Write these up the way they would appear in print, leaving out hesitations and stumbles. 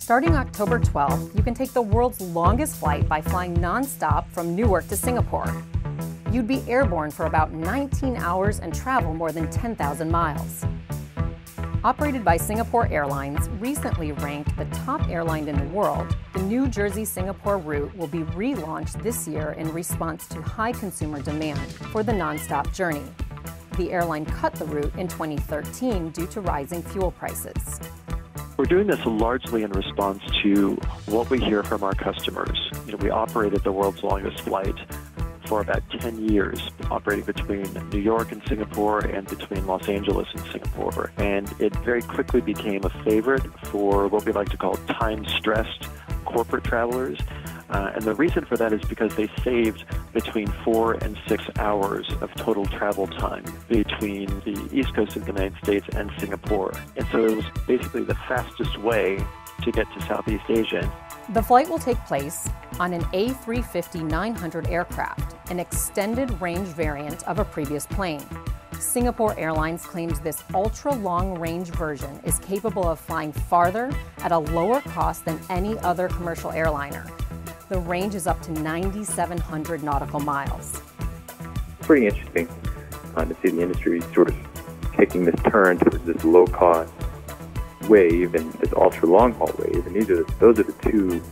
Starting October 12th, you can take the world's longest flight by flying nonstop from Newark to Singapore. You'd be airborne for about 19 hours and travel more than 10,000 miles. Operated by Singapore Airlines, recently ranked the top airline in the world, the New Jersey-Singapore route will be relaunched this year in response to high consumer demand for the nonstop journey. The airline cut the route in 2013 due to rising fuel prices. We're doing this largely in response to what we hear from our customers. We operated the world's longest flight for about 10 years, operating between New York and Singapore and between Los Angeles and Singapore. And it very quickly became a favorite for what we like to call time-stressed corporate travelers. And the reason for that is because they saved between 4 and 6 hours of total travel time between the east coast of the United States and Singapore. And so it was basically the fastest way to get to Southeast Asia. The flight will take place on an A350-900 aircraft, an extended range variant of a previous plane. Singapore Airlines claims this ultra-long-range version is capable of flying farther at a lower cost than any other commercial airliner. The range is up to 9,700 nautical miles. Pretty interesting to see the industry sort of taking this turn towards this low-cost wave and this ultra-long-haul wave. And those are the two,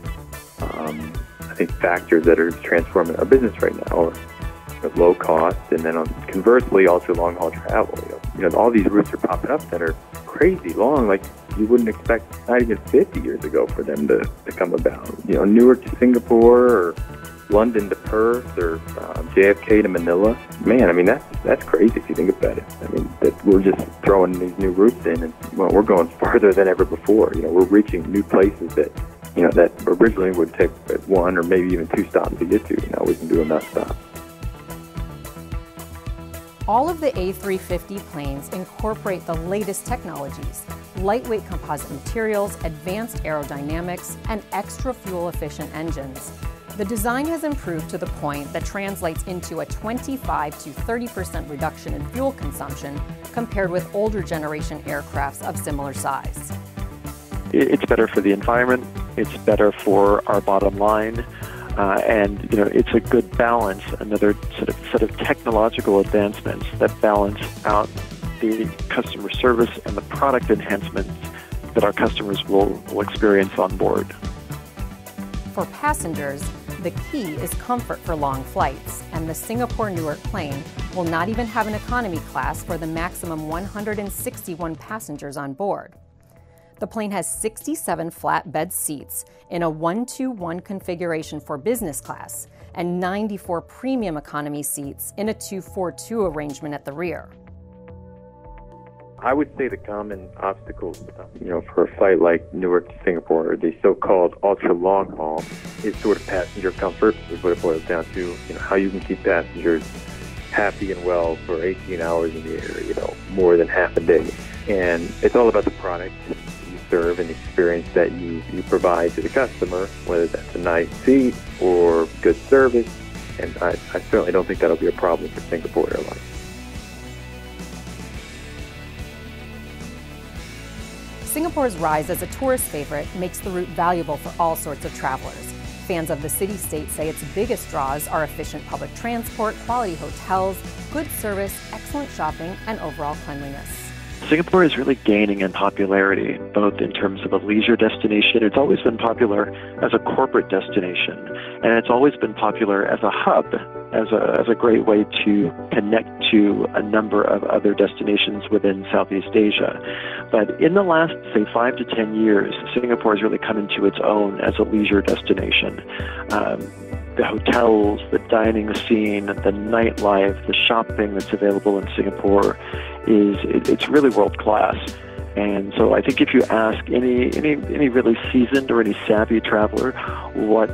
I think, factors that are transforming our business right now. Low cost, and then conversely, ultra-long-haul travel. All these routes are popping up that are crazy long, like you wouldn't expect not even 50 years ago for them to come about. Newark to Singapore, or London to Perth, or JFK to Manila. Man, that's crazy if you think about it. That we're just throwing these new routes in, and we're going farther than ever before. We're reaching new places that that originally would take one or maybe even two stops to get to. We can do them nonstop. All of the A350 planes incorporate the latest technologies: lightweight composite materials, advanced aerodynamics, and extra fuel-efficient engines. The design has improved to the point that translates into a 25 to 30% reduction in fuel consumption compared with older generation aircrafts of similar size. It's better for the environment, it's better for our bottom line, and it's a good balance, another set of technological advancements that balance out the customer service and the product enhancements that our customers will experience on board. For passengers, the key is comfort for long flights, and the Singapore-Newark plane will not even have an economy class for the maximum 161 passengers on board. The plane has 67 flatbed seats in a 1-2-1 configuration for business class and 94 premium economy seats in a 2-4-2 arrangement at the rear. I would say the common obstacles, for a flight like Newark to Singapore, or the so-called ultra-long haul, is sort of passenger comfort, is what it boils down to. How you can keep passengers happy and well for 18 hours in the air, more than half a day. And it's all about the product you serve and the experience that you provide to the customer, whether that's a nice seat or good service. And I certainly don't think that'll be a problem for Singapore Airlines. Singapore's rise as a tourist favorite makes the route valuable for all sorts of travelers. Fans of the city-state say its biggest draws are efficient public transport, quality hotels, good service, excellent shopping, and overall cleanliness. Singapore is really gaining in popularity, both in terms of a leisure destination. It's always been popular as a corporate destination, and it's always been popular as a hub, as a great way to connect to a number of other destinations within Southeast Asia. But in the last, say, 5 to 10 years, Singapore has really come into its own as a leisure destination. The hotels, the dining scene, the nightlife, the shopping that's available in Singapore it's really world class. And so I think if you ask any really seasoned or any savvy traveler what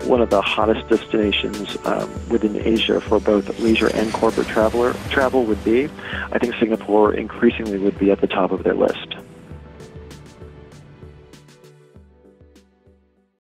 one of the hottest destinations within Asia for both leisure and corporate travel would be, I think Singapore increasingly would be at the top of their list.